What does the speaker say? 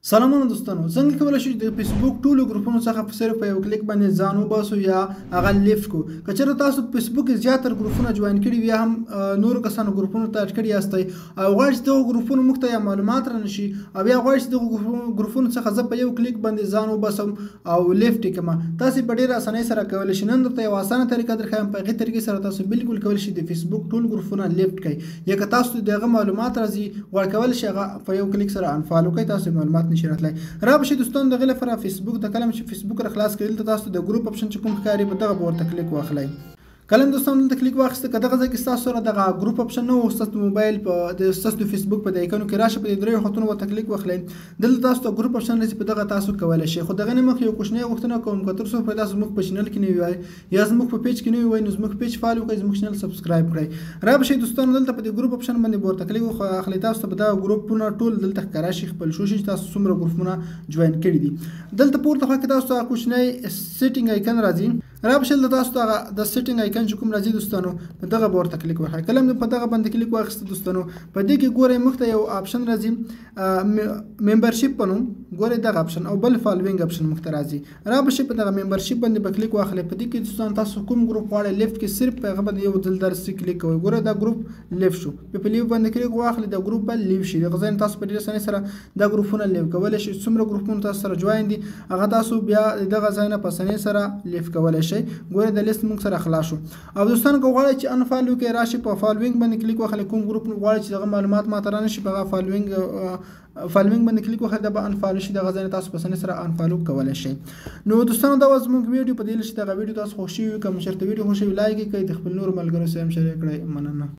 سلامونه دوستانو، څنګه کولی شو د فیسبوک ټولو ګروپونو څخه صرف په یو کلیک باندې ځان وباسو یا هغه لیفټ کو. که چېرته تاسو په فیسبوک کې زیاتره ګروپونه جوین کړي وي، هم نورو کسانو ګروپونو ته اډ کړي یاستئ او غواړئ چې دغو ګروپونو موږ ته یا معلومات رانشي او یا غواړئ چې دغو ګروپونو څخه زه په یو کلیک باندې ځان وباسم او لیفټ یې کړم، تاسې په ډېره اسانۍ سره کولی شئ. نن درته یوه اسانه طریقه درښیم، په هغې طریقې سره تاسو بالکل کولی شئ د فیسبوک ټول ګروپونه لیفټ کړئ، یا که تاسو د هغه معلومات راځي غواړئ کولی شئ هغه په یو کلیک سره انفالو کړئ، تاسو معلومات نشي راتلی. رابشي دوستان دغه لپاره فیسبوک د کلم چې فیسبوک را خلاص کړئ، دلته تاسو د ګروپ اپشن چې کوم ښکاري په دغه به ورته کلیک واخلئ. کلم دوستان دلته کلیک واخیسته، که دغه ځای کې ستاسو سره دغه ګروپ اپشن نه و، ستاسو موبایل په ستاسو د فیسبوک په د ایکونو کې راشه، په دې دریو خطونو ورته کلیک واخلئ. دلته تاسو ته ګروپ اپشن راځي، په دغه تاسو کولی شئ. خو دغه نه مخکې یو کوچنۍ غوښتنه کوم، که تر څو پیدا زموږ په چینل کې نوي وای یا زموږ په پیج کې نوي وای، نو زموږ پیج فالو کړئ، زموږ چینل سبسکرایب کړئ. رابشئ دوستانو دلته په دې ګروپ اپشن باندې به ورته کلیک واخلئ، تاسو ته به دغه ګروپونه ټول دلته ښکاره شي، خپل شو شي چې تاسو څومره ګروپونه جوین کړي دي. دلته پورته خوا کې تاسو ته کوچنی سیټینګ ایکن راځي، رابشئ دلته تاسو ته د سیټینګ ایکن چې کوم راځي دوستانو په دغه به ورته کلیک واخلئ. کله مې په دغه باندې کلیک واخیسته دوستانو، په دې کې ګورئ موږ ته یو آپشن راځي ممبرشپ په نوم، ګورئ دغه آپشن او بل فالوینګ آپشن موږ ته راځي. رابشئ په دغه ممبرشپ باندې به کلیک واخلئ. په دې کې دوستانو تاسو کوم ګروپ غواړئ لیفټ کې صرف په هغه باندې یو ځل درسي کلیک کوئ. ګورئ دا ګروپ لیفټ شو، په لیفټ باندې کلیک واخلئ، دا ګروپ به لیفټ شي. دغه ځای نه تاسو په ډېرې اسانۍ سره دا ګروپونه لیفټ کولی شئ. څومره ګروپونه تاسو سره جوین دي هغه تاسو بیا دغه ځای نه په اسانۍ سره لیفټ کولی شئ. ګورئ د لیست موږ سره خلاص شو. او دوستانو که غواړئ چې انفالو کې راشي، په فالوینګ باندې کلیک واخلئ. کوم ګروپ غواړئ چې دغه معلومات ماته رانشي، په هغه فالوینګ باندې کلیک واخلئ، دا به انفالو شي. دغه ځای نه تاسو په اسانۍ سره انفالو کولی شئ. نو دوستانو دا وه زموږ ویډیو، په دې هیله چې دغه ویډیو تاسو خوښ شوي وي. که مو چېرته ویډیو خوښ شوي لایک یې کړئ، د خپل نورو ملګرو سره هم شریک کړئ. مننه.